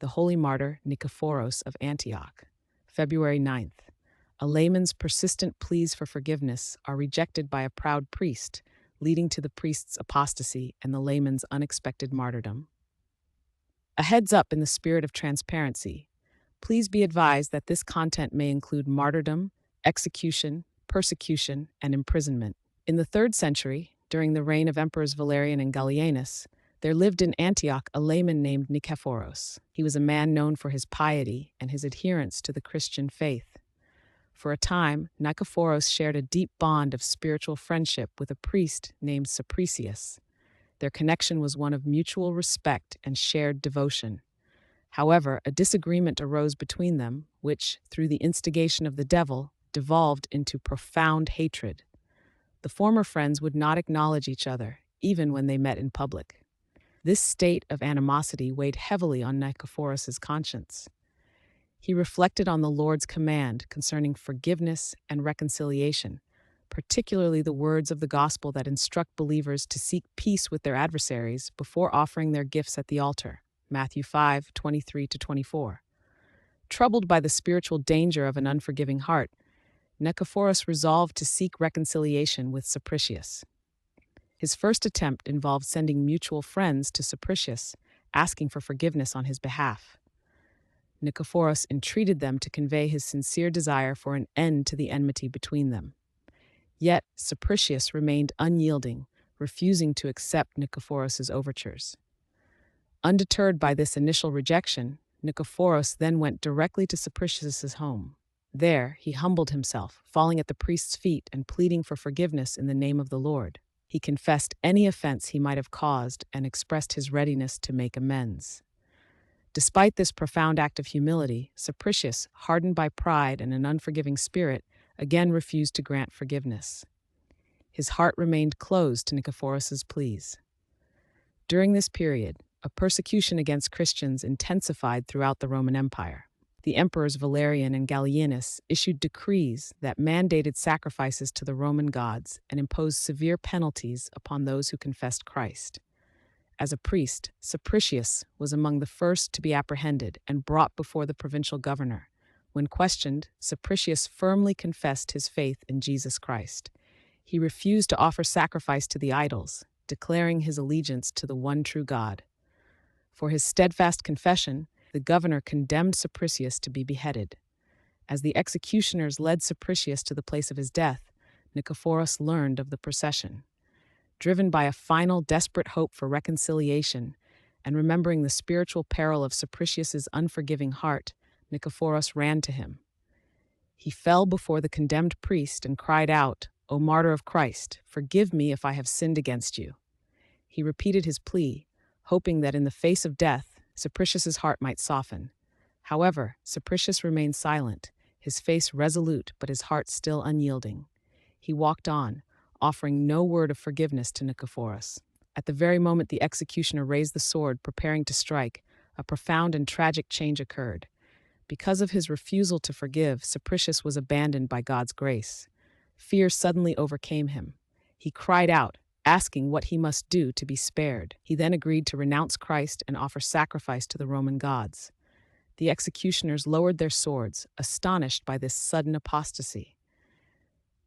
the holy martyr Nikephoros of Antioch. February 9th. A layman's persistent pleas for forgiveness are rejected by a proud priest, leading to the priest's apostasy and the layman's unexpected martyrdom. A heads up in the spirit of transparency. Please be advised that this content may include martyrdom, execution, persecution, and imprisonment. In the 3rd century, during the reign of Emperors Valerian and Gallienus, there lived in Antioch a layman named Nikephoros. He was a man known for his piety and his adherence to the Christian faith. For a time, Nikephoros shared a deep bond of spiritual friendship with a priest named Sapricius. Their connection was one of mutual respect and shared devotion. However, a disagreement arose between them, which, through the instigation of the devil, devolved into profound hatred. The former friends would not acknowledge each other, even when they met in public. This state of animosity weighed heavily on Nikephoros' conscience. He reflected on the Lord's command concerning forgiveness and reconciliation, particularly the words of the gospel that instruct believers to seek peace with their adversaries before offering their gifts at the altar, Matthew 5:23-24. Troubled by the spiritual danger of an unforgiving heart, Nikephoros resolved to seek reconciliation with Sapricius. His first attempt involved sending mutual friends to Sapricius, asking for forgiveness on his behalf. Nikephoros entreated them to convey his sincere desire for an end to the enmity between them. Yet Sapricius remained unyielding, refusing to accept Nikephoros' overtures. Undeterred by this initial rejection, Nikephoros then went directly to Sapricius' home. There, he humbled himself, falling at the priest's feet and pleading for forgiveness in the name of the Lord. He confessed any offense he might have caused and expressed his readiness to make amends. Despite this profound act of humility, Sapricius, hardened by pride and an unforgiving spirit, again refused to grant forgiveness. His heart remained closed to Nikephoros' pleas. During this period, a persecution against Christians intensified throughout the Roman Empire. The emperors Valerian and Gallienus issued decrees that mandated sacrifices to the Roman gods and imposed severe penalties upon those who confessed Christ. As a priest, Sapricius was among the first to be apprehended and brought before the provincial governor. When questioned, Sapricius firmly confessed his faith in Jesus Christ. He refused to offer sacrifice to the idols, declaring his allegiance to the one true God. For his steadfast confession, the governor condemned Sapricius to be beheaded. As the executioners led Sapricius to the place of his death, Nikephoros learned of the procession. Driven by a final desperate hope for reconciliation, and remembering the spiritual peril of Sapricius' unforgiving heart, Nikephoros ran to him. He fell before the condemned priest and cried out, "O martyr of Christ, forgive me if I have sinned against you." He repeated his plea, hoping that in the face of death, Sapricius' heart might soften. However, Sapricius remained silent, his face resolute but his heart still unyielding. He walked on, offering no word of forgiveness to Nikephoros. At the very moment the executioner raised the sword, preparing to strike, a profound and tragic change occurred. Because of his refusal to forgive, Sapricius was abandoned by God's grace. Fear suddenly overcame him. He cried out, asking what he must do to be spared. He then agreed to renounce Christ and offer sacrifice to the Roman gods. The executioners lowered their swords, astonished by this sudden apostasy.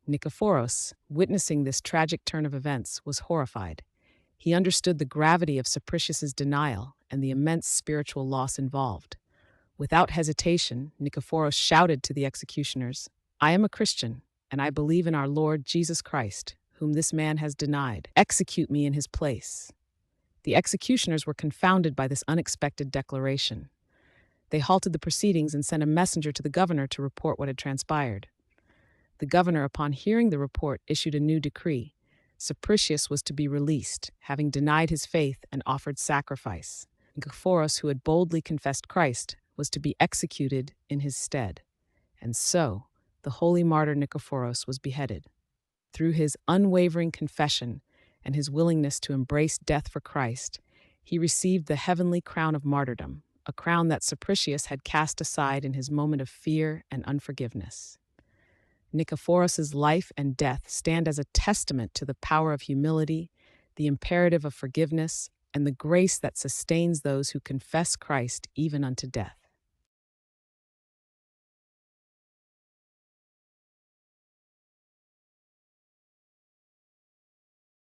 Nikephoros, witnessing this tragic turn of events, was horrified. He understood the gravity of Sapricius' denial and the immense spiritual loss involved. Without hesitation, Nikephoros shouted to the executioners, "I am a Christian, and I believe in our Lord Jesus Christ, whom this man has denied. Execute me in his place." The executioners were confounded by this unexpected declaration. They halted the proceedings and sent a messenger to the governor to report what had transpired. The governor, upon hearing the report, issued a new decree. Sapricius was to be released, having denied his faith and offered sacrifice. Nikephoros, who had boldly confessed Christ, was to be executed in his stead. And so, the holy martyr Nikephoros was beheaded. Through his unwavering confession and his willingness to embrace death for Christ, he received the heavenly crown of martyrdom, a crown that Sapricius had cast aside in his moment of fear and unforgiveness. Nikephoros' life and death stand as a testament to the power of humility, the imperative of forgiveness, and the grace that sustains those who confess Christ even unto death.